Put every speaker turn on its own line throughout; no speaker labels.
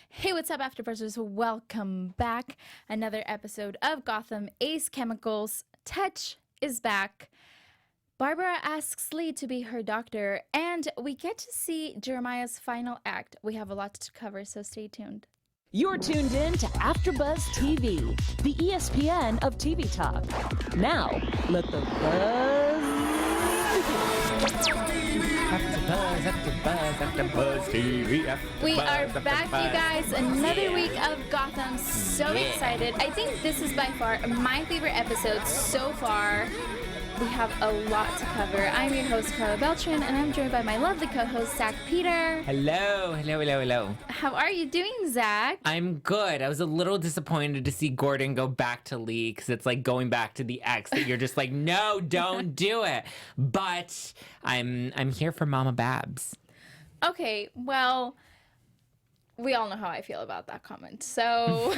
Hey, what's up, AfterBuzzers? Welcome back. Another episode of Gotham Ace Chemicals. Tetch is back. Barbara asks Lee to be her doctor, and we get to see Jeremiah's final act. We have a lot to cover, so stay tuned.
You're tuned in to AfterBuzz TV, the ESPN of TV talk. Now, let the buzz begin.
AfterBuzz TV.
We are back, you guys. Another week of Gotham. So excited. I think this is by far my favorite episode so far. We have a lot to cover. I'm your host, Karla Beltran, and I'm joined by my lovely co-host, Zack Peter.
Hello.
How are you doing, Zack?
I'm good. I was a little disappointed to see Gordon go back to Lee, because it's like going back to the ex that you're just like, no, don't do it. But I'm here for Mama Babs.
Okay, well, we all know how I feel about that comment. So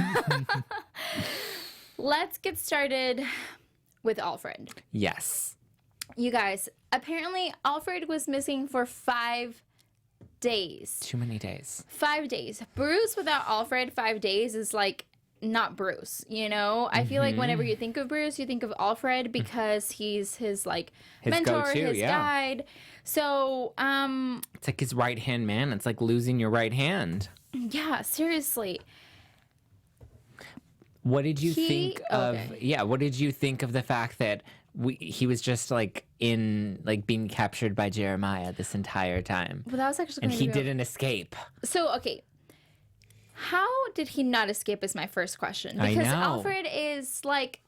let's get started with Alfred.
Yes.
You guys, apparently Alfred was missing for 5 days.
Too many days.
5 days. Bruce without Alfred, 5 days is like not Bruce, you know? I feel like whenever you think of Bruce, you think of Alfred because he's his mentor,
go-to,
his guide. So,
it's like his right-hand man. It's like losing your right hand.
Yeah, seriously.
What did you think of? Okay. Yeah, what did you think of the fact that he was just being captured by Jeremiah this entire time?
Well, that was actually,
and he didn't escape.
So, okay, how did he not escape? Is my first question, because Alfred is like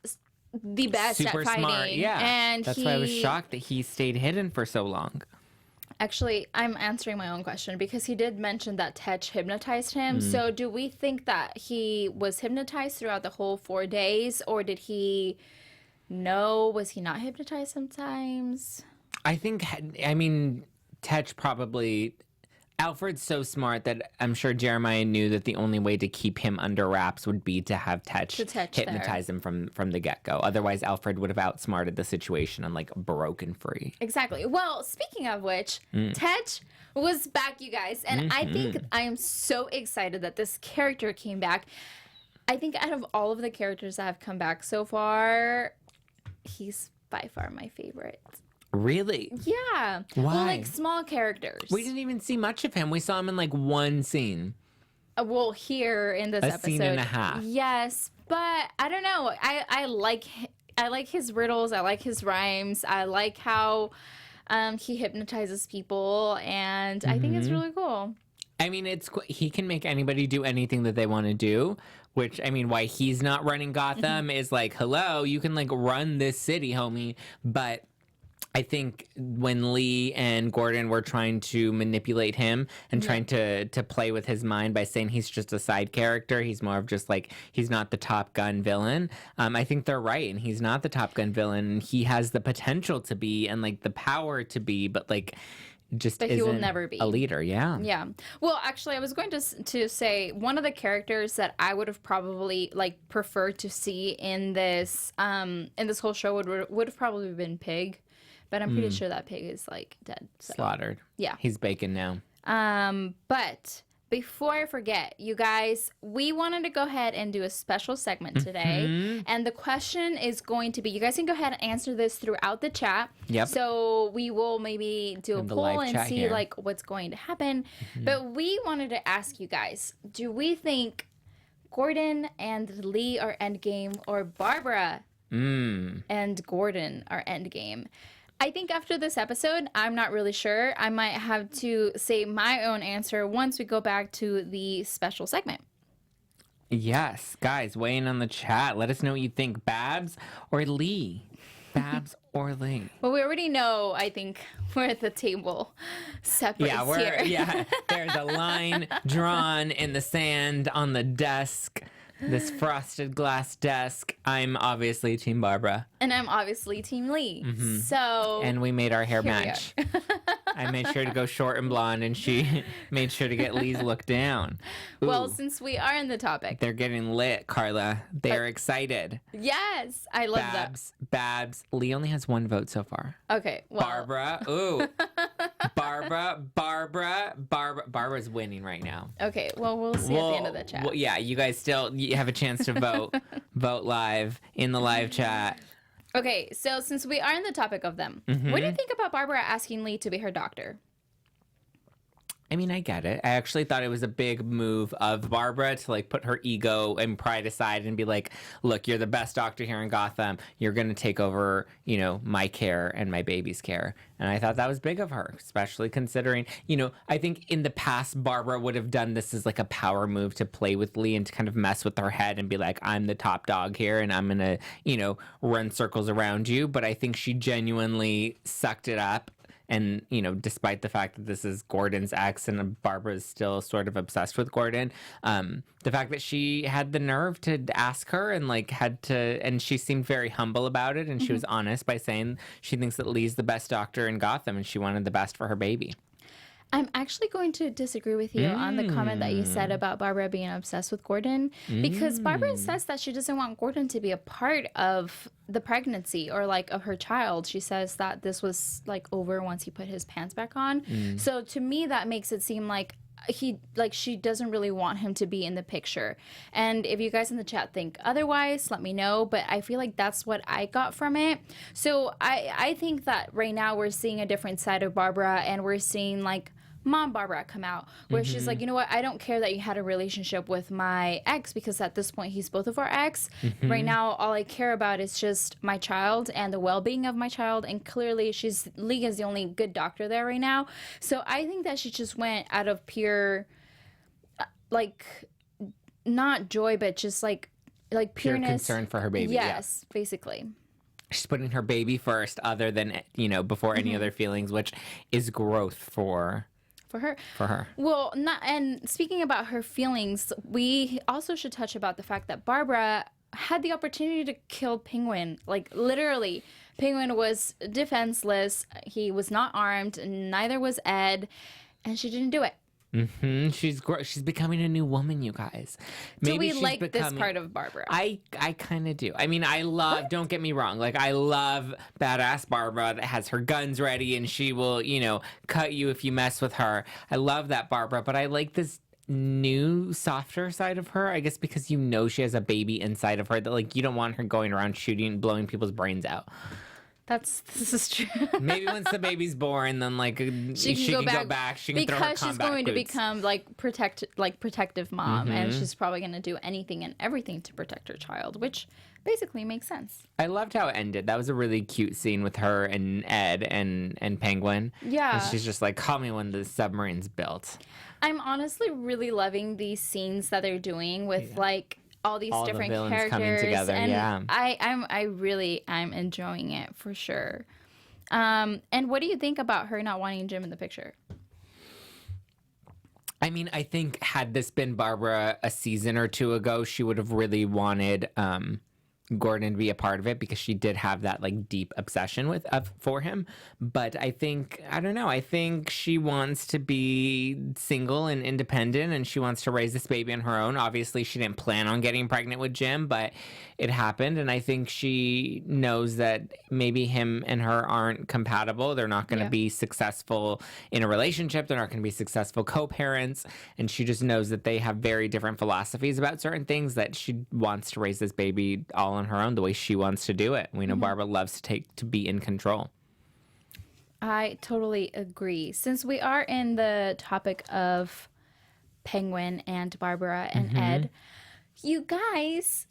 the best
super
at fighting.
Smart. Yeah,
and
that's why I was shocked that he stayed hidden for so long.
Actually, I'm answering my own question because he did mention that Tetch hypnotized him. So do we think that he was hypnotized throughout the whole 4 days, or did he know? Was he not hypnotized sometimes?
I mean, Tetch probably... Alfred's so smart that I'm sure Jeremiah knew that the only way to keep him under wraps would be to have Tetch hypnotize him from the get-go. Otherwise, Alfred would have outsmarted the situation and broken free.
Exactly. Well, speaking of which, Tetch was back, you guys. And I think I am so excited that this character came back. I think out of all of the characters that have come back so far, he's by far my favorite.
Really?
Yeah.
Why?
Well, small characters.
We didn't even see much of him. We saw him in one scene.
Well, here in this episode.
A scene and a half.
Yes, but I don't know. I like his riddles. I like his rhymes. I like how he hypnotizes people, and I think it's really cool.
I mean, he can make anybody do anything that they want to do, which, I mean, why he's not running Gotham is hello, you can run this city, homie, but I think when Lee and Gordon were trying to manipulate him and trying to play with his mind by saying he's just a side character, he's more of just he's not the Top Gun villain. I think they're right, and he's not the Top Gun villain. He has the potential to be and the power to be, but he will never be
a
leader.
Yeah. Well, actually, I was going to say one of the characters that I would have probably preferred to see in this whole show would have probably been Pig. But I'm pretty sure that Pig is dead. So.
Slaughtered.
Yeah.
He's bacon now.
But before I forget, you guys, we wanted to go ahead and do a special segment today. And the question is going to be, you guys can go ahead and answer this throughout the chat.
Yep.
So we will maybe do a poll and see
here.
What's going to happen. But we wanted to ask you guys, do we think Gordon and Lee are endgame, or Barbara and Gordon are endgame? I think after this episode, I'm not really sure. I might have to say my own answer once we go back to the special segment.
Yes. Guys, weigh in on the chat. Let us know what you think. Babs or Lee? Babs or Lee?
Well, we already know, I think, we're at the table separates here.
Yeah, there's a line drawn in the sand on the desk. This frosted glass desk. I'm obviously Team Barbara.
And I'm obviously Team Lee. So.
And we made our hair match. I made sure to go short and blonde, and she made sure to get Lee's look down. Ooh,
Well, since we are in the topic.
they're getting lit, Karla. They're excited.
Yes, I love
Babs. Lee only has 1 vote so far.
that. Okay, well.
Barbara. Ooh. Barbara's winning right now.
Okay, well, we'll see at the end of the chat.
Well, yeah, you guys you have a chance to vote. Vote live in the live chat.
Okay, so since we are in the topic of them, what do you think about Barbara asking Lee to be her doctor?
I mean, I get it. I actually thought it was a big move of Barbara to like put her ego and pride aside and be like, look, you're the best doctor here in Gotham. You're going to take over, you know, my care and my baby's care. And I thought that was big of her, especially considering, you know, I think in the past, Barbara would have done this as like a power move to play with Lee and to kind of mess with her head and be like, I'm the top dog here and I'm going to, you know, run circles around you. But I think she genuinely sucked it up. And, you know, despite the fact that this is Gordon's ex and Barbara's still sort of obsessed with Gordon, the fact that she had the nerve to ask her and like and she seemed very humble about it. And she was honest by saying she thinks that Lee's the best doctor in Gotham and she wanted the best for her baby.
I'm actually going to disagree with you on the comment that you said about Barbara being obsessed with Gordon, because Barbara says that she doesn't want Gordon to be a part of the pregnancy or like of her child. She says that this was like over once he put his pants back on. So to me, that makes it seem like she doesn't really want him to be in the picture. And if you guys in the chat think otherwise, let me know. But I feel like that's what I got from it. So I think that right now we're seeing a different side of Barbara, and we're seeing like Mom Barbara come out where she's like, you know what, I don't care that you had a relationship with my ex, because at this point he's both of our ex. Right now all I care about is just my child and the well-being of my child, and clearly Lee is the only good doctor there right now. So I think that she just went out of pure like not joy, but just like pureness,
pure concern for her baby.
Yes, basically.
She's putting her baby first, other than, you know, before any other feelings, which is growth for her.
Well, and speaking about her feelings, we also should touch about the fact that Barbara had the opportunity to kill Penguin. Like, literally, Penguin was defenseless. He was not armed, neither was Ed, and she didn't do it.
She's becoming a new woman, you guys.
Do we like this part of Barbara?
I kind of do. I mean, don't get me wrong, like I love badass Barbara that has her guns ready and she will, you know, cut you if you mess with her. I love that Barbara, but I like this new softer side of her, I guess, because you know she has a baby inside of her that like you don't want her going around shooting, blowing people's brains out.
This is true.
Maybe once the baby's born, then like she can go back. She can throw her combat
because she's going to
boots.
become protective mom, and she's probably going to do anything and everything to protect her child, which basically makes sense.
I loved how it ended. That was a really cute scene with her and Ed and Penguin.
Yeah,
and she's just like, call me when the submarine's built.
I'm honestly really loving these scenes that they're doing with like all these different characters
coming together,
and
yeah.
I'm enjoying it for sure. And what do you think about her not wanting Jim in the picture?
I mean, I think had this been Barbara a season or two ago, she would have really wanted Gordon to be a part of it, because she did have that like deep obsession for him. But I think she wants to be single and independent, and she wants to raise this baby on her own. Obviously she didn't plan on getting pregnant with Jim, but it happened, and I think she knows that maybe him and her aren't compatible. They're not going to be successful in a relationship. They're not going to be successful co-parents, and she just knows that they have very different philosophies about certain things, that she wants to raise this baby all on her own the way she wants to do it. We know Barbara loves to be in control.
I totally agree. Since we are in the topic of Penguin and Barbara and Ed, you guys,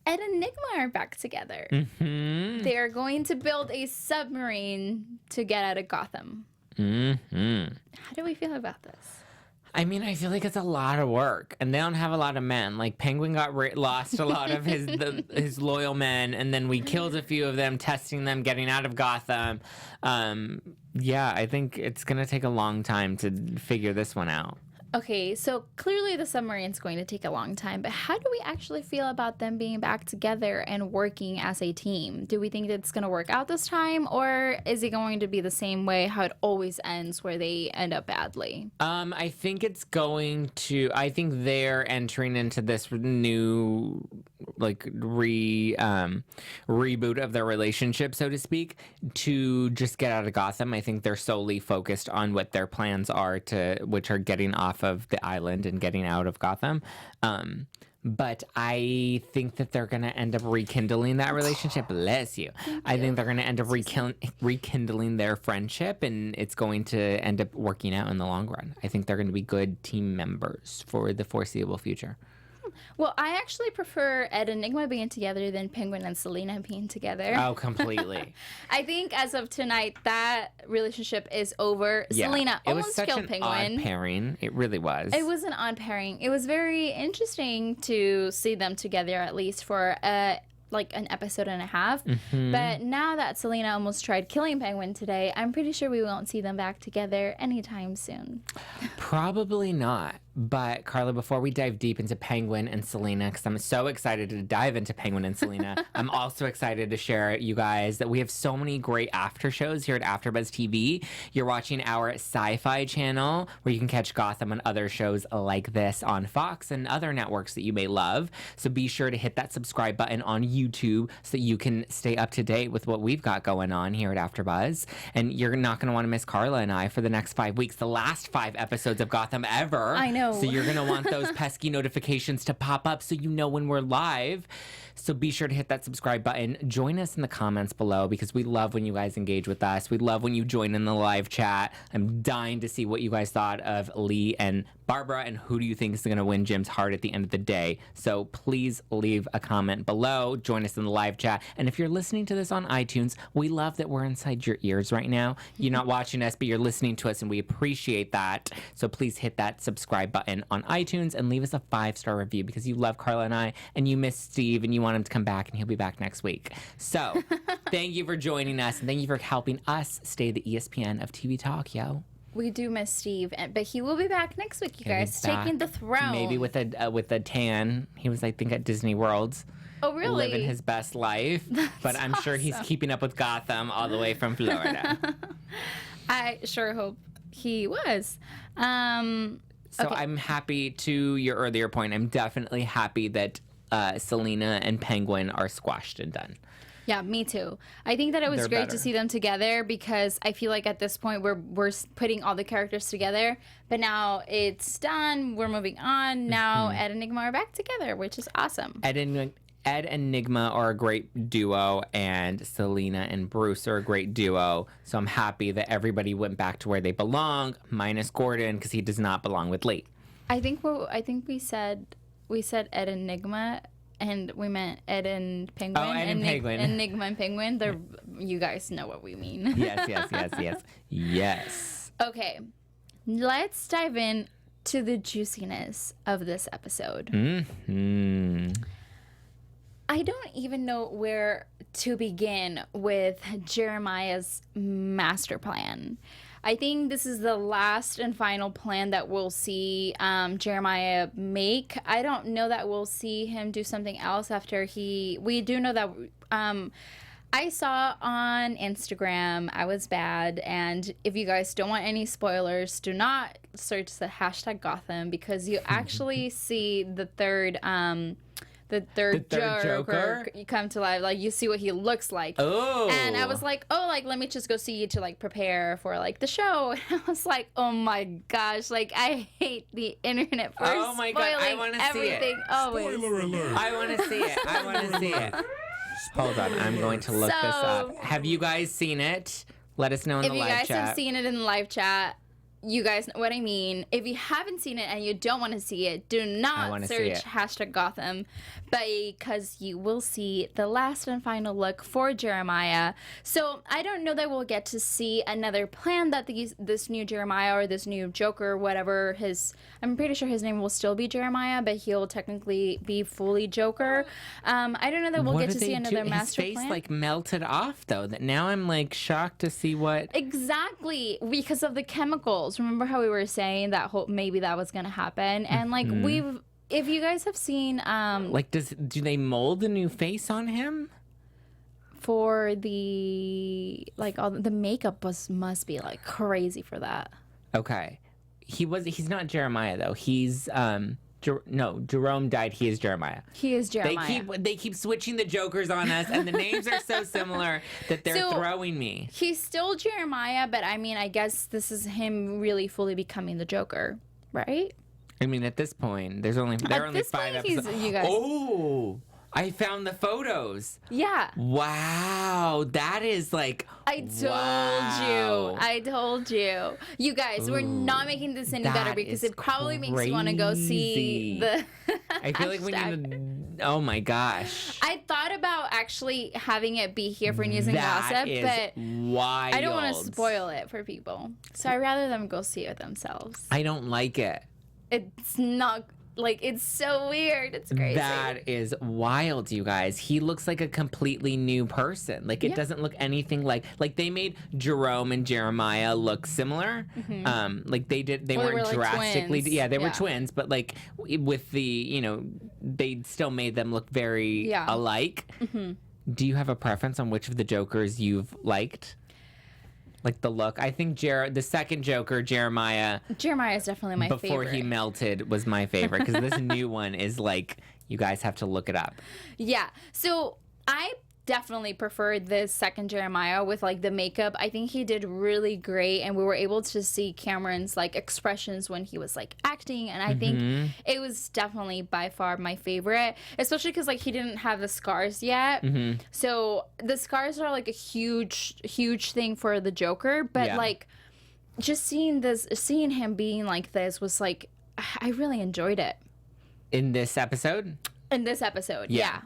Ed and Nygma are back together. They are going to build a submarine to get out of Gotham. How do we feel about this?
I mean, I feel like it's a lot of work, and they don't have a lot of men. Like, Penguin lost a lot of his loyal men, and then we killed a few of them, testing them, getting out of Gotham. Yeah, I think it's going to take a long time to figure this one out.
Okay, so clearly the submarine's going to take a long time, but how do we actually feel about them being back together and working as a team? Do we think it's going to work out this time, or is it going to be the same way how it always ends, where they end up badly?
I think it's going to. I think they're entering into this new, like, reboot of their relationship, so to speak, to just get out of Gotham. I think they're solely focused on what their plans are, which are getting off of the island and getting out of Gotham. But I think that they're going to end up rekindling that relationship. Bless you. I think they're going to end up rekindling their friendship, and it's going to end up working out in the long run. I think they're going to be good team members for the foreseeable future.
Well, I actually prefer Ed and Nygma being together than Penguin and Selina being together.
Oh, completely.
I think as of tonight, that relationship is over.
Yeah,
Selina
it was
almost
such
killed
an
Penguin.
odd pairing. It really was.
It was an odd pairing. It was very interesting to see them together, at least for like an episode and a half.
Mm-hmm.
But now that Selina almost tried killing Penguin today, I'm pretty sure we won't see them back together anytime soon.
Probably not. But Karla, before we dive deep into Penguin and Selina, because I'm so excited to dive into Penguin and Selina, I'm also excited to share you guys that we have so many great after shows here at AfterBuzz TV. You're watching our sci-fi channel, where you can catch Gotham and other shows like this on Fox and other networks that you may love. So be sure to hit that subscribe button on YouTube so that you can stay up to date with what we've got going on here at AfterBuzz. And you're not going to want to miss Karla and I for the next 5 weeks, the last 5 episodes of Gotham ever.
I know.
So you're going to want those pesky notifications to pop up so you know when we're live. So be sure to hit that subscribe button. Join us in the comments below, because we love when you guys engage with us. We love when you join in the live chat. I'm dying to see what you guys thought of Lee and Barbara, and who do you think is going to win Jim's heart at the end of the day. So please leave a comment below. Join us in the live chat. And if you're listening to this on iTunes, we love that we're inside your ears right now. You're not watching us, but you're listening to us, and we appreciate that. So please hit that subscribe button on iTunes and leave us a 5-star review, because you love Karla and I, and you miss Steve, and you want him to come back, and he'll be back next week. So thank you for joining us, and thank you for helping us stay the ESPN of TV Talk, yo.
We do miss Steve, but he will be back next week, you guys, taking the throne.
Maybe with a tan. He was, I think, at Disney World.
Oh, really?
Living his best life. But I'm sure he's keeping up with Gotham all the way from Florida.
I sure hope he was.
So
okay.
I'm happy, to your earlier point, I'm definitely happy that Selina and Penguin are squashed and done.
Yeah, me too. I think that it was
They're
great
better.
to see them together, because I feel like at this point we're putting all the characters together, but now it's done. We're moving on. Now Ed and Nygma are back together, which is awesome.
Ed and Nygma are a great duo, and Selina and Bruce are a great duo. So I'm happy that everybody went back to where they belong, minus Gordon, because he does not belong with Lee.
I think we said Ed and Nygma, and we meant Ed and Penguin.
Oh, Ed and Penguin.
And Nygma and Penguin. You guys know what we mean.
Yes.
Okay, let's dive in to the juiciness of this episode.
Mm-hmm.
I don't even know where to begin with Jeremiah's master plan. I think this is the last and final plan that we'll see Jeremiah make. I don't know that we'll see him do something else after we do know that I saw on Instagram, I was bad, and if you guys don't want any spoilers, do not search the hashtag Gotham, because you actually see the third Joker come to life. Like, you see what he looks like.
Oh.
And I was like, let me just go see you to, like, prepare for, like, the show. And I was like, oh my gosh, like, I hate the internet for
Oh my God, I
spoiling
wanna see
everything.
it.
Always.
Spoiler alert.
I want to see it. Hold on, I'm going to look this up. Have you guys seen it? Let us know in
If
the
you
live
guys
chat.
have seen it in the live chat, you guys know what I mean. If you haven't seen it and you don't want to see it, do not
wanna see
search
it.
hashtag Gotham, because you will see the last and final look for Jeremiah. So I don't know that we'll get to see another plan that this new Jeremiah, or this new Joker, whatever I'm pretty sure his name will still be Jeremiah, but he'll technically be fully Joker. I don't know that we'll
What
get
did
to see
they
another
do?
master
His face
plan.
like melted off, though. That now I'm like shocked to see what.
Exactly, because of the chemicals. falls. Remember how we were saying that maybe that was gonna happen, and like if you guys have seen
like do they mold a new face on him?
For the all the makeup must be like crazy for that.
Okay, he's not Jeremiah though. He's Jerome died. He is Jeremiah.
He is Jeremiah.
They keep switching the Jokers on us, and the names are so similar that they're throwing me.
He's still Jeremiah, but I mean, I guess this is him really fully becoming the Joker, right?
I mean, at this point, there are only 5 episodes.
You guys.
Oh, I found the photos.
Yeah.
Wow, that is like.
I told you. You guys, we're not making this any better because it probably makes you want to go see the.
I feel like we need to. Oh my gosh.
I thought about actually having it be here for news and gossip, but
wild.
I don't want to spoil it for people, so I'd rather them go see it themselves.
I don't like it.
It's not. Like, it's so weird. It's crazy.
That is wild, you guys. He looks like a completely new person. Like, it doesn't look anything like they made Jerome and Jeremiah look similar. Like, they weren't
like
drastically.
twins.
Yeah, they were twins, but, like, with the, they still made them look very alike. Do you have a preference on which of the Jokers you've liked? Like the look. I think the second Joker, Jeremiah.
Jeremiah is definitely my favorite.
Before he melted was my favorite because this new one is like, you guys have to look it up. Yeah.
So I definitely preferred this second Jeremiah with like the makeup. I think he did really great, and we were able to see Cameron's like expressions when he was like acting, and I think it was definitely by far my favorite, especially because like he didn't have the scars yet. So the scars are like a huge thing for the Joker, but like just seeing him being like this was like, I really enjoyed it.
In this episode?
In this episode, yeah.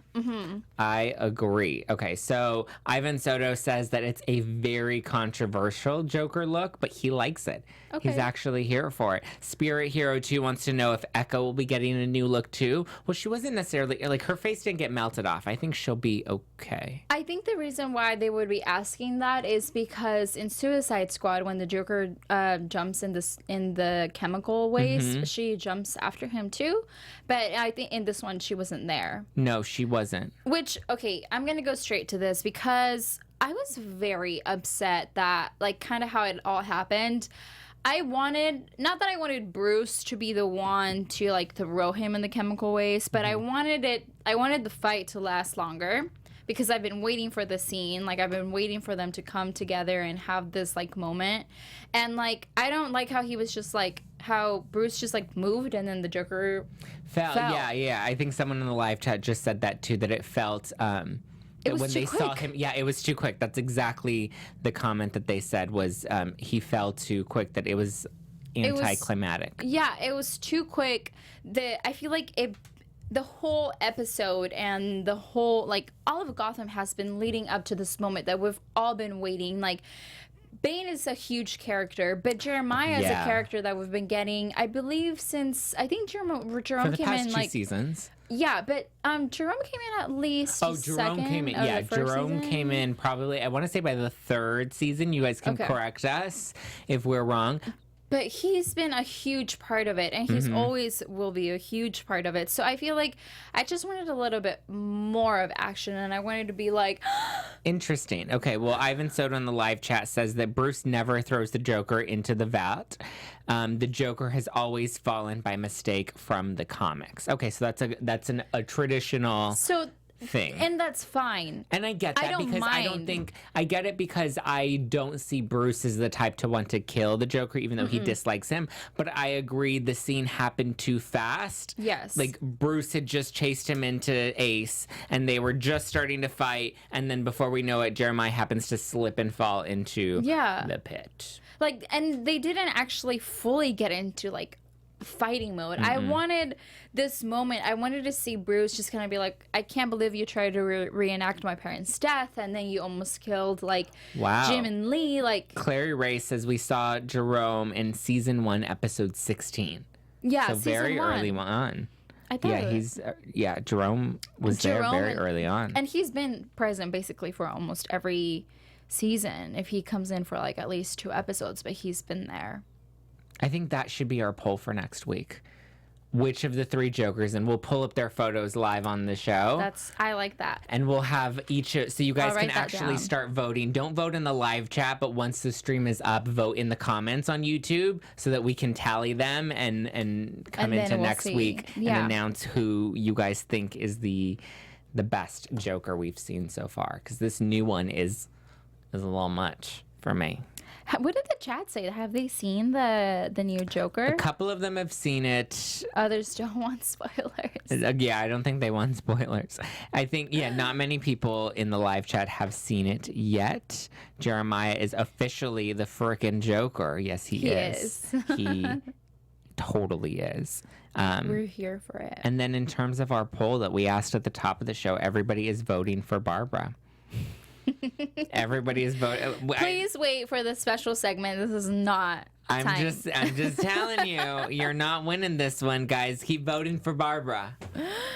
I agree. Okay, so Ivan Soto says that it's a very controversial Joker look, but he likes it. Okay. He's actually here for it. Spirit Hero 2 wants to know if Echo will be getting a new look too. Well, she wasn't necessarily, like, her face didn't get melted off. I think she'll be okay.
I think the reason why they would be asking that is because in Suicide Squad, when the Joker jumps in the chemical waste, she jumps after him too. But I think in this one, she wasn't there.
No, she wasn't.
Which, okay, I'm going to go straight to this because I was very upset that, like, kind of how it all happened. Not that I wanted Bruce to be the one to, like, throw him in the chemical waste, but I wanted the fight to last longer because I've been waiting for the scene. Like, I've been waiting for them to come together and have this, like, moment. And, like, I don't like how he was just, like, how Bruce just, like, moved and then the Joker fell.
Yeah. I think someone in the live chat just said that, too, that it felt... saw him, it was too quick. That's exactly the comment that they said was he fell too quick, that it was anticlimactic.
It was too quick. I feel like the whole episode and the whole, like, all of Gotham has been leading up to this moment that we've all been waiting. Like, Bane is a huge character, but Jeremiah is a character that we've been getting, I believe, since I think Jerome
for the
came
past
in
2
like
seasons.
Yeah, but Jerome came in at least.
Oh, Jerome came in. Yeah, Jerome came in probably. I want to say by the 3rd season. You guys can correct us if we're wrong.
But he's been a huge part of it, and he's always will be a huge part of it. So I feel like I just wanted a little bit more of action, and I wanted to be like...
Interesting. Okay, well, Ivan Soto in the live chat says that Bruce never throws the Joker into the vat. The Joker has always fallen by mistake from the comics. Okay, so that's a traditional... thing.
And that's fine.
And I get that I get it because I don't see Bruce as the type to want to kill the Joker, even though he dislikes him. But I agree the scene happened too fast.
Yes.
Like, Bruce had just chased him into Ace, and they were just starting to fight, and then before we know it, Jeremiah happens to slip and fall into the pit.
Like, and they didn't actually fully get into, like, fighting mode. I wanted this moment. I wanted to see Bruce just kind of be like, I can't believe you tried to reenact my parents' death, and then you almost killed, like, Jim and Lee. Like,
Clary Ray says we saw Jerome in season 1, episode 16.
Yeah,
so very early on.
I thought
Jerome was there very early on,
and he's been present basically for almost every season. If he comes in for like at least 2 episodes, but he's been there.
I think that should be our poll for next week. Which of the 3 Jokers, and we'll pull up their photos live on the show.
I like that.
And we'll have each, so you guys can actually
down.
start voting. Don't vote in the live chat, but once the stream is up, vote in the comments on YouTube so that we can tally them and come into next week and announce who you guys think is the best Joker we've seen so far. Because this new one is a little much for me.
What did the chat say? Have they seen the new Joker?
A couple of them have seen it.
Others don't want spoilers.
Yeah, I don't think they want spoilers. I think, not many people in the live chat have seen it yet. Jeremiah is officially the frickin' Joker. Yes, he is. He totally is.
We're here for it.
And then in terms of our poll that we asked at the top of the show, everybody is voting for Barbara. Everybody is voting.
Please wait for the special segment. This is not
I'm just telling you, you're not winning this one, guys. Keep voting for Barbara.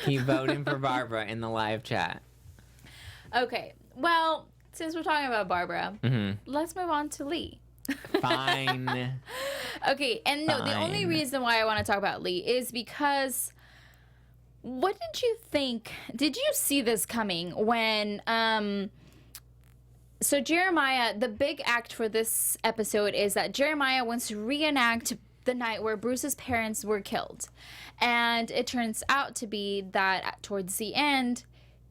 Keep voting for Barbara in the live chat.
Okay. Well, since we're talking about Barbara, let's move on to Lee.
Fine.
Okay, and no, the only reason why I want to talk about Lee is because what did you think? Did you see this coming when so Jeremiah, the big act for this episode is that Jeremiah wants to reenact the night where Bruce's parents were killed. And it turns out to be that towards the end,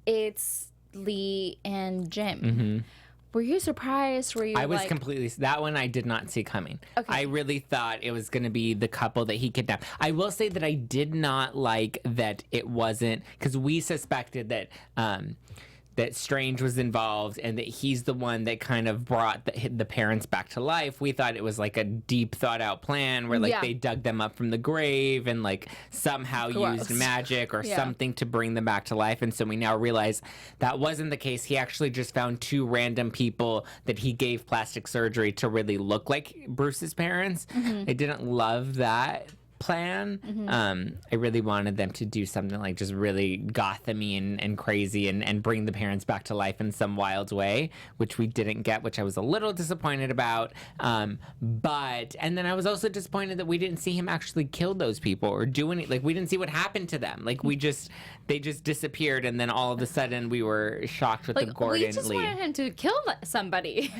it's Lee and Jim. Were you surprised? Were you
I was completely... That one I did not see coming. Okay. I really thought it was going to be the couple that he kidnapped. I will say that I did not like that it wasn't... Because we suspected that... that Strange was involved and that he's the one that kind of brought the parents back to life. We thought it was like a deep thought out plan where they dug them up from the grave and like somehow used magic or something to bring them back to life. And so we now realize that wasn't the case. He actually just found 2 random people that he gave plastic surgery to really look like Bruce's parents. I didn't love that plan. I really wanted them to do something like just really Gotham-y and crazy and bring the parents back to life in some wild way, which we didn't get, which I was a little disappointed about. And then I was also disappointed that we didn't see him actually kill those people or do any, like we didn't see what happened to them. Like they just disappeared and then all of a sudden we were shocked with the Gordon Lee.
We just wanted him to kill somebody.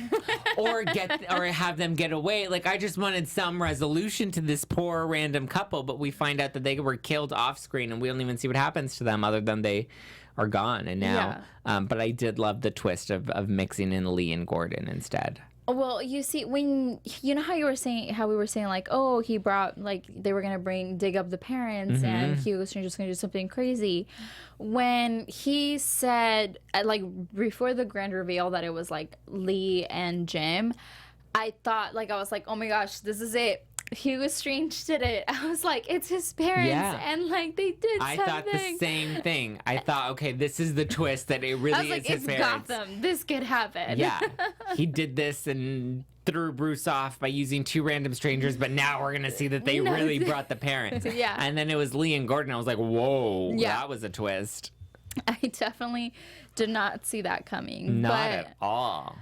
or have them get away. Like I just wanted some resolution to this poor random couple, but we find out that they were killed off screen and we don't even see what happens to them other than they are gone. And now, but I did love the twist of mixing in Lee and Gordon instead.
Well, you see, when you know how we were saying like, oh, he brought like they were gonna dig up the parents and Hugo Strange was gonna do something crazy. When he said like before the grand reveal that it was like Lee and Jim, I was like, oh my gosh, this is it. Hugo Strange did it. I was like, it's his parents, and like they did something. I
thought the same thing. I thought, okay, this is the twist that it really is his parents.
Gotham. This could happen.
Yeah, he did this and threw Bruce off by using 2 random strangers, but now we're gonna see that they really brought the parents. And then it was Lee and Gordon. I was like, whoa, that was a twist.
I definitely did not see that coming.
Not at all.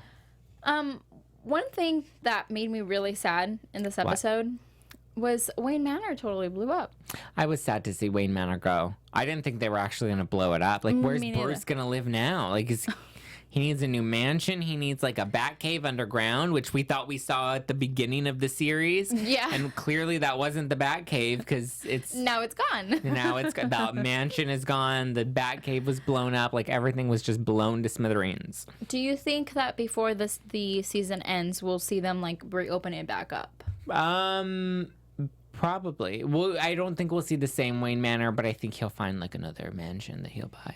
One thing that made me really sad in this episode was Wayne Manor totally blew up.
I was sad to see Wayne Manor go. I didn't think they were actually going to blow it up. Like, where's Bruce going to live now? Like, he needs a new mansion. He needs, like, a bat cave underground, which we thought we saw at the beginning of the series.
Yeah.
And clearly that wasn't the bat cave because it's...
Now it's gone.
Now it's gone. The mansion is gone. The bat cave was blown up. Like, everything was just blown to smithereens.
Do you think that before the season ends, we'll see them, like, reopen it back up?
Probably. Well, I don't think we'll see the same Wayne Manor, but I think he'll find, like, another mansion that he'll buy.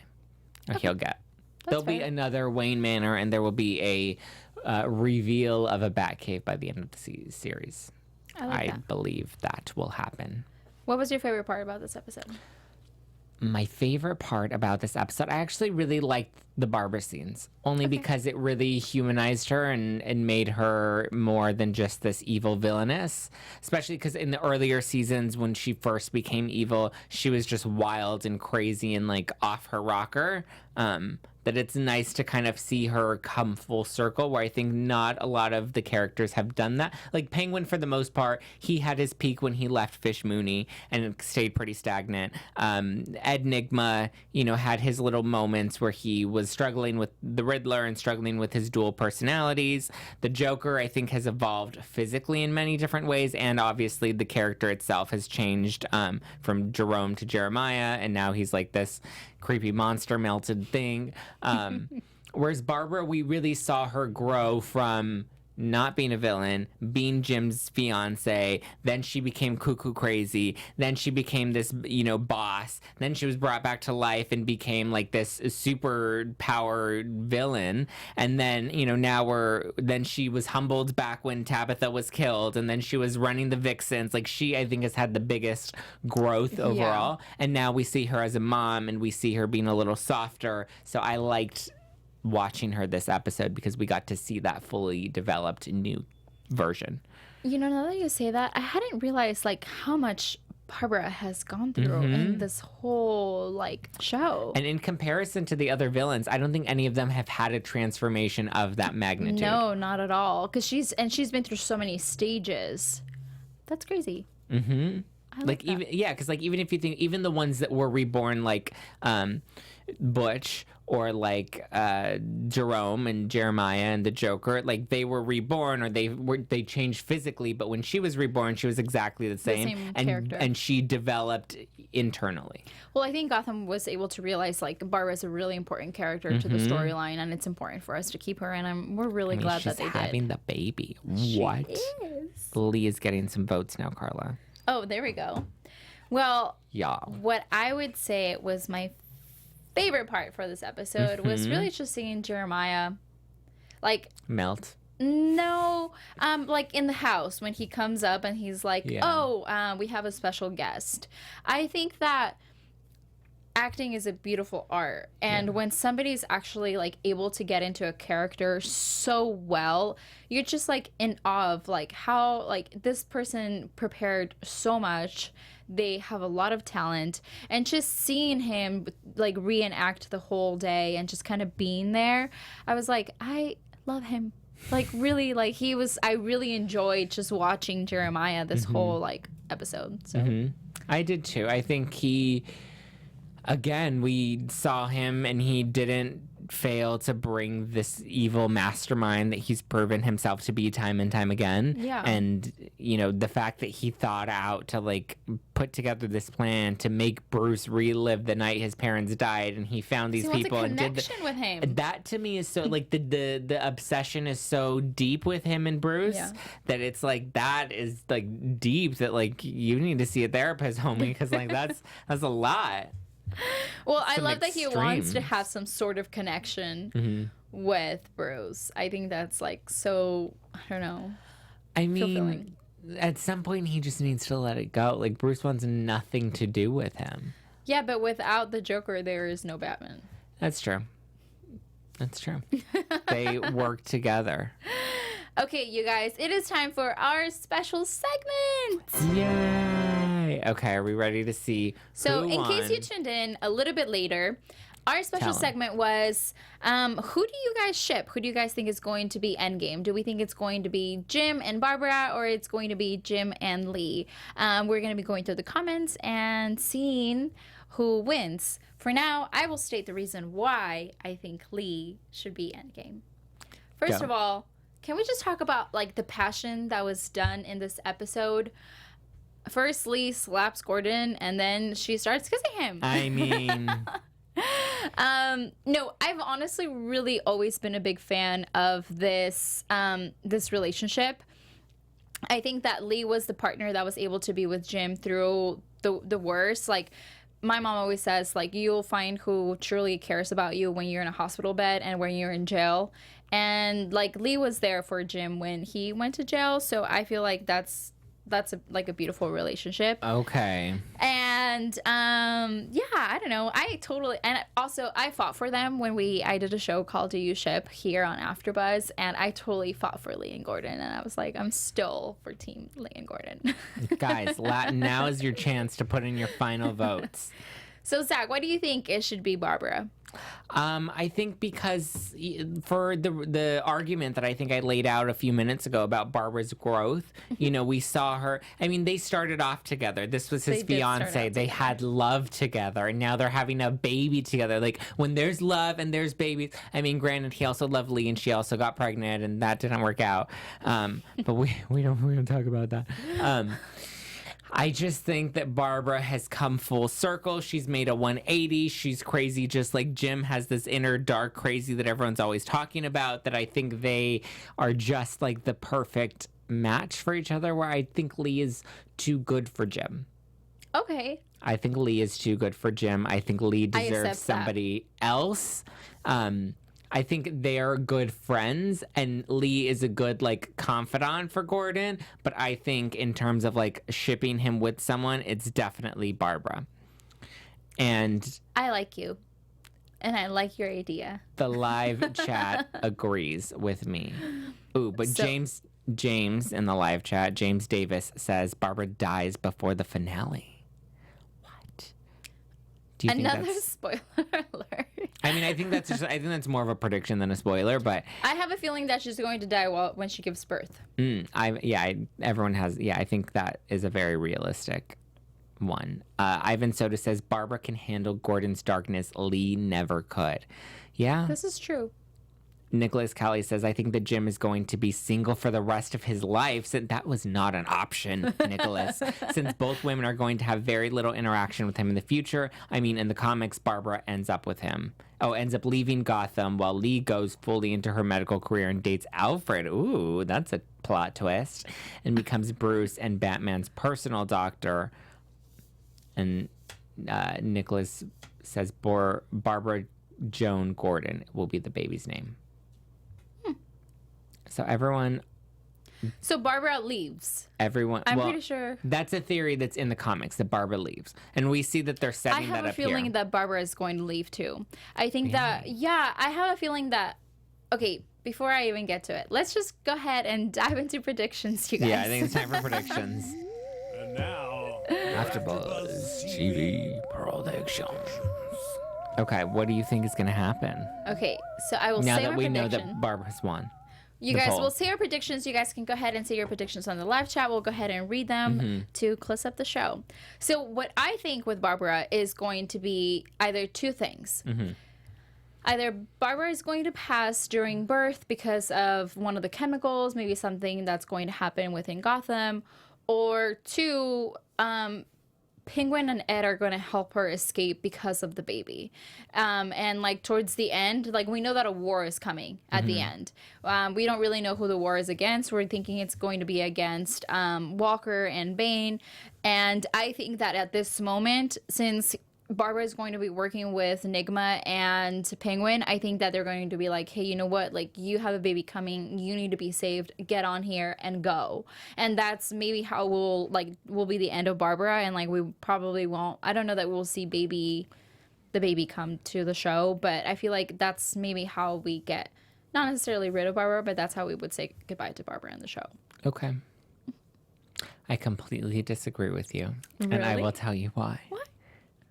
Or he'll get. There'll be another Wayne Manor, and there will be a reveal of a Batcave by the end of the series. I believe that will happen.
What was your favorite part about this episode?
My favorite part about this episode, I actually really liked the Barbara scenes, only because it really humanized her and made her more than just this evil villainess, especially because in the earlier seasons when she first became evil, she was just wild and crazy and like off her rocker. that it's nice to kind of see her come full circle, where I think not a lot of the characters have done that. Like Penguin, for the most part, he had his peak when he left Fish Mooney and it stayed pretty stagnant. Ed Nygma, had his little moments where he was struggling with the Riddler and struggling with his dual personalities. The Joker, I think, has evolved physically in many different ways, and obviously the character itself has changed from Jerome to Jeremiah, and now he's like this creepy monster melted thing. Whereas Barbara, we really saw her grow from not being a villain, being Jim's fiance, then she became cuckoo crazy, then she became this, boss, then she was brought back to life and became like this super powered villain, and then, then she was humbled back when Tabitha was killed, and then she was running the Vixens. Like, she, I think, has had the biggest growth overall, and now we see her as a mom, and we see her being a little softer, so I liked watching her this episode because we got to see that fully developed new version.
Now that you say that, I hadn't realized like how much Barbara has gone through in this whole show.
And in comparison to the other villains, I don't think any of them have had a transformation of that magnitude.
No, not at all. Because she's been through so many stages. That's crazy.
Mm-hmm.
I like that.
Because even if you think, even the ones that were reborn Butch or Jerome and Jeremiah and the Joker, they were reborn or they changed physically, but when she was reborn, she was exactly the same
character.
And she developed internally.
Well, I think Gotham was able to realize Barbara's a really important character to the storyline, and it's important for us to keep her. And we're really glad that they did.
She's having the baby. What?
She is.
Lee is getting some votes now, Karla.
Oh, there we go. Well,
y'all.
What I would say was my favorite part for this episode was really just seeing Jeremiah
melt.
No, in the house when he comes up and he's like, we have a special guest. I think that acting is a beautiful art, and when somebody's actually able to get into a character so well, you're just in awe of how this person prepared so much. They have a lot of talent, and just seeing him reenact the whole day and just kind of being there, I was like, I love him. Really, I really enjoyed just watching Jeremiah this whole episode. So
I did too. I think we saw him and he didn't fail to bring this evil mastermind that he's proven himself to be time and time again.
Yeah.
And, the fact that he thought out to put together this plan to make Bruce relive the night his parents died, and he found these people and did
with him.
That to me is so the obsession is so deep with him and Bruce that it's that is deep that you need to see a therapist, homie, because that's a lot.
Well, I love that he wants to have some sort of connection with Bruce. I think that's so, I don't know.
I mean,
fulfilling.
At some point he just needs to let it go. Bruce wants nothing to do with him.
Yeah, but without the Joker, there is no Batman.
That's true. They work together.
Okay, you guys, it is time for our special segment.
Yay! Okay, are we ready to see
So,
who
in
won?
case you tuned in a little bit later, our special segment was, who do you guys ship? Who do you guys think is going to be Endgame? Do we think it's going to be Jim and Barbara, or it's going to be Jim and Lee? We're going to be going through the comments and seeing who wins. For now, I will state the reason why I think Lee should be Endgame. First of all, can we just talk about the passion that was done in this episode? First, Lee slaps Gordon, and then she starts kissing him.
I mean...
No, I've honestly really always been a big fan of this this relationship. I think that Lee was the partner that was able to be with Jim through the worst. My mom always says, you'll find who truly cares about you when you're in a hospital bed and when you're in jail. And Lee was there for Jim when he went to jail, so I feel that's a beautiful relationship.
Okay.
And I don't know. I fought for them when I did a show called Do You Ship here on AfterBuzz, and I totally fought for Lee and Gordon, and I was I'm still for Team Lee and Gordon.
Guys, now is your chance to put in your final votes.
So Zach, why do you think it should be Barbara?
I think because for the argument that I think I laid out a few minutes ago about Barbara's growth, you know, we saw her. I mean, they started off together. This was his fiance. They had love together, and now they're having a baby together. Like when there's love and there's babies. I mean, granted, he also loved Lee, and she also got pregnant, and that didn't work out. But we don't talk about that. I just think that Barbara has come full circle. She's made a 180. She's crazy, just like Jim has this inner dark crazy that everyone's always talking about, that I think they are just like the perfect match for each other, where I think Lee is too good for Jim.
Okay.
I think Lee is too good for Jim. I think Lee deserves somebody else. I think they're good friends, and Lee is a good, like, confidant for Gordon. But I think in terms of, like, shipping him with someone, it's definitely Barbara. And
I like you. And I like your idea.
The live chat agrees with me. Ooh, but James in the live chat, James Davis says Barbara dies before the finale. Do you
Another
think
spoiler alert.
I mean, I think that's more of a prediction than a spoiler, but
I have a feeling that she's going to die when she gives birth.
Everyone has. Yeah, I think that is a very realistic one. Ivan Soda says Barbara can handle Gordon's darkness. Lee never could. Yeah,
this is true.
Nicholas Callie says, I think that Jim is going to be single for the rest of his life. Since that was not an option, Nicholas. Since both women are going to have very little interaction with him in the future. I mean, in the comics, Barbara ends up leaving Gotham while Lee goes fully into her medical career and dates Alfred. Ooh, that's a plot twist. And becomes Bruce and Batman's personal doctor. And Nicholas says Barbara Joan Gordon will be the baby's name. So
Barbara leaves.
I'm
pretty sure.
That's a theory that's in the comics, that Barbara leaves. And we see that they're setting that up here. I have a
feeling that Barbara is going to leave too. I think I have a feeling that, okay, before I even get to it, let's just go ahead and dive into predictions, you guys.
Yeah, I think it's time for predictions.
And now,
AfterBuzz TV predictions. Okay, what do you think is going to happen?
Okay, so I will
say
my prediction.
Now that we know that Barbara's won.
You guys will say your predictions. You guys can go ahead and say your predictions on the live chat. We'll go ahead and read them to close up the show. So what I think with Barbara is going to be either two things. Either Barbara is going to pass during birth because of one of the chemicals, maybe something that's going to happen within Gotham, or two, Penguin and Ed are going to help her escape because of the baby. And like towards the end, like we know that a war is coming at the end. We don't really know who the war is against. We're thinking it's going to be against Walker and Bane. And I think that at this moment, since Barbara is going to be working with Nygma and Penguin, I think that they're going to be like, hey, you know what? Like, you have a baby coming. You need to be saved. Get on here and go. And that's maybe how will be the end of Barbara. And, like, we probably won't. I don't know that we'll see the baby come to the show. But I feel like that's maybe how we get, not necessarily rid of Barbara, but that's how we would say goodbye to Barbara in the show.
Okay. I completely disagree with you.
Really?
And I will tell you why.
What?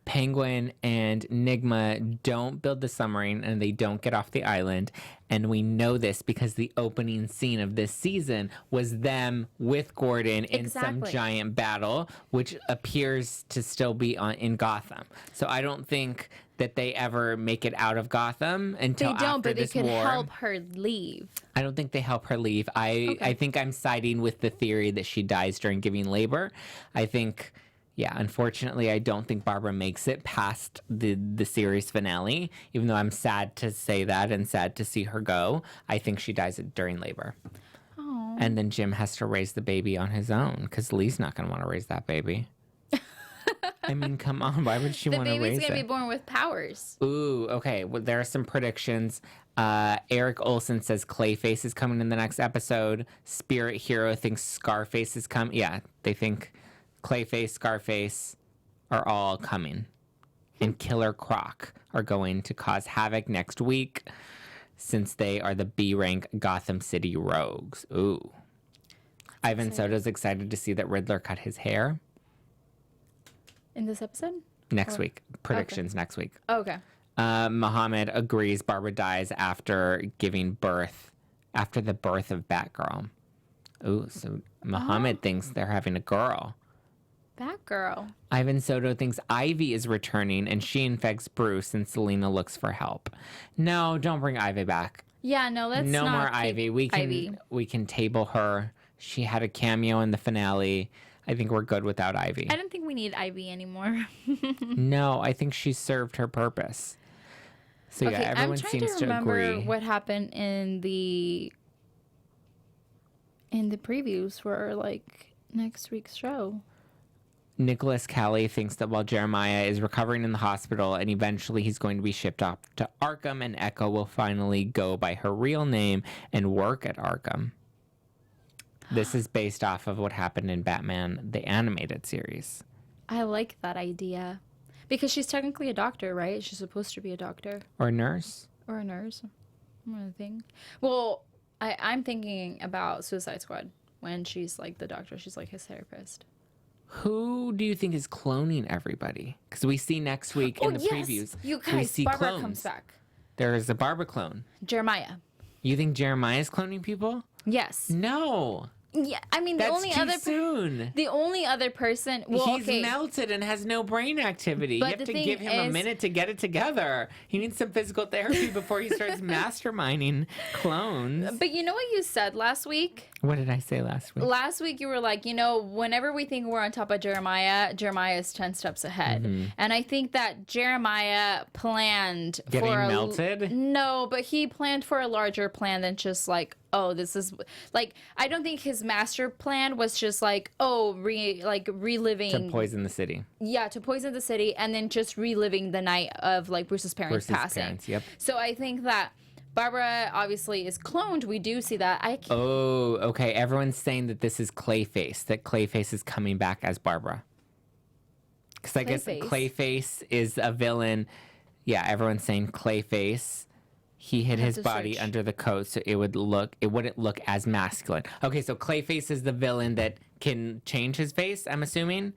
Penguin and Nygma don't build the submarine and they don't get off the island. And we know this because the opening scene of this season was them with Gordon in some giant battle, which appears to still be in Gotham. So I don't think that they ever make it out of Gotham until after this war. They don't,
but they could help her leave.
I don't think they help her leave. I think I'm siding with the theory that she dies during giving labor. I think... Yeah, unfortunately, I don't think Barbara makes it past the series finale, even though I'm sad to say that and sad to see her go. I think she dies during labor.
Aww.
And then Jim has to raise the baby on his own because Lee's not going to want to raise that baby. I mean, come on. Why would she want to raise it?
The baby's going to be born with powers.
Ooh, okay. Well, there are some predictions. Eric Olson says Clayface is coming in the next episode. Spirit Hero thinks Scarface is coming. Yeah, they think... Clayface, Scarface are all coming. And Killer Croc are going to cause havoc next week since they are the B-rank Gotham City rogues. Ooh. Ivan Soto's excited to see that Riddler cut his hair.
In this episode?
Next week. Predictions next week.
Oh, okay.
Muhammad agrees Barbara dies after the birth of Batgirl. Oh, so Muhammad thinks they're having a girl.
Batgirl.
Ivan Soto thinks Ivy is returning and she infects Bruce and Selina looks for help. No, don't bring Ivy back.
Yeah, no, let's
no
not
more Ivy. We can table her. She had a cameo in the finale. I think we're good without Ivy.
I don't think we need Ivy anymore.
No, I think she served her purpose. So yeah, everyone seems to agree.
I'm trying to remember what happened in the previews for like next week's show.
Nicholas Callie thinks that while Jeremiah is recovering in the hospital and eventually he's going to be shipped off to Arkham, and Echo will finally go by her real name and work at Arkham. This is based off of what happened in Batman, the animated series.
I like that idea. Because she's technically a doctor, right? She's supposed to be a doctor.
Or a nurse.
Or a nurse. I think. Well, I'm thinking about Suicide Squad. When she's like the doctor, she's like his therapist.
Who do you think is cloning everybody? Because we see next week in the previews.
You guys,
we see
Barbara
clones.
comes back.
There is a Barbara clone.
Jeremiah.
You think Jeremiah is cloning people?
Yes.
No.
Yeah, I mean
That's
the only
too
other
soon.
The only other person. Well,
he's
okay.
melted and has no brain activity.
But
you have to
the
give
thing
him a
is-
minute to get it together. He needs some physical therapy before he starts masterminding clones.
But you know what you said last week?
What did I say last week?
Last week you were like, whenever we think we're on top of Jeremiah is 10 steps ahead.
Mm-hmm.
And I think that Jeremiah planned
Getting
for
melted?
No, but he planned for a larger plan than just like, oh, this is like, I don't think his master plan was just like, oh, reliving
To poison the city.
Yeah, to poison the city and then just reliving the night of like Bruce's parents passing.
Yep.
So I think that Barbara obviously is cloned. We do see that.
Oh, okay. Everyone's saying that this is Clayface, that Clayface is coming back as Barbara. Because I guess Clayface is a villain. Yeah, everyone's saying Clayface. He hid his body under the coat so it wouldn't look as masculine. Okay, so Clayface is the villain that can change his face, I'm assuming.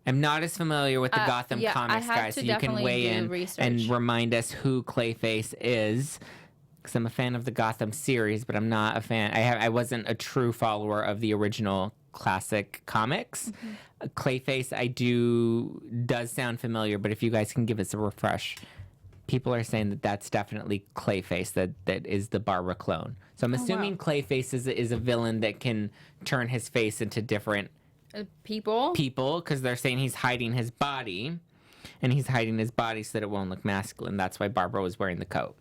I'm not as familiar with the Gotham Comics, guys, so you can weigh in and remind us who Clayface is. Because I'm a fan of the Gotham series, but I'm not a fan. I wasn't a true follower of the original classic comics. Mm-hmm. Clayface, does sound familiar, but if you guys can give us a refresh. People are saying that that's definitely Clayface, that is the Barbara clone. So I'm assuming Clayface is a villain that can turn his face into different people, because they're saying he's hiding his body, and he's hiding his body so that it won't look masculine. That's why Barbara was wearing the coat.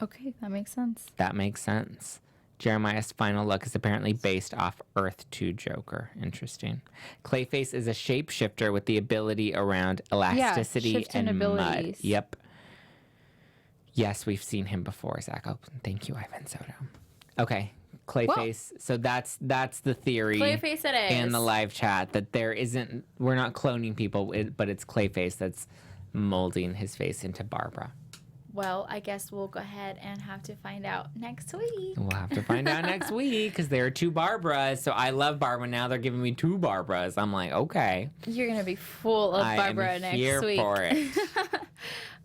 Okay, that makes sense.
That makes sense. Jeremiah's final look is apparently based off Earth 2 Joker. Interesting. Clayface is a shapeshifter with the ability around elasticity and mud. Yep. Yes, we've seen him before, Zach. Oh, thank you, Ivan Soto. Okay, Clayface. Well, so that's the theory.
Clayface it is.
In the live chat that we're not cloning people, but it's Clayface that's molding his face into Barbara.
Well, I guess we'll go ahead and have to find out next week.
We'll have to find out next week because there are 2 Barbaras. So I love Barbara. Now they're giving me 2 Barbaras. I'm like, okay.
You're going to be full of Barbara next week.
I'm here for it.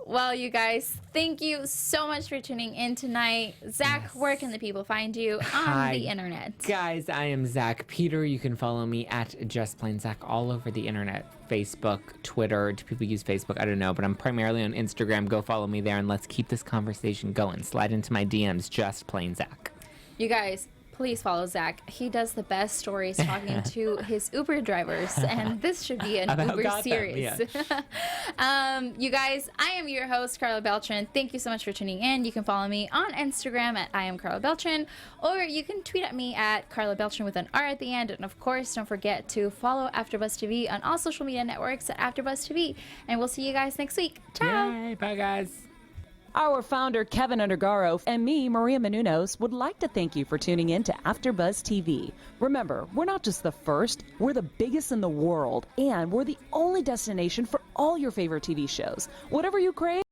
Well, you guys, thank you so much for tuning in tonight. Zach, where can the people find you on the internet?
Guys, I am Zach Peter. You can follow me at Just Plain Zach all over the internet. Facebook, Twitter. Do people use Facebook? I don't know, but I'm primarily on Instagram. Go follow me there and let's keep this conversation going. Slide into my DMs, Just Plain Zach.
You guys, please follow Zach. He does the best stories talking to his Uber drivers, and this should be an Uber series. Yeah. You guys, I am your host, Karla Beltran. Thank you so much for tuning in. You can follow me on Instagram at I am Karla Beltran, or you can tweet at me at Karla Beltran with an R at the end. And of course, don't forget to follow AfterBuzz TV on all social media networks at AfterBuzz TV. And we'll see you guys next week. Ciao.
Yay, bye, guys.
Our founder, Kevin Undergaro, and me, Maria Menounos, would like to thank you for tuning in to AfterBuzz TV. Remember, we're not just the first, we're the biggest in the world, and we're the only destination for all your favorite TV shows. Whatever you crave,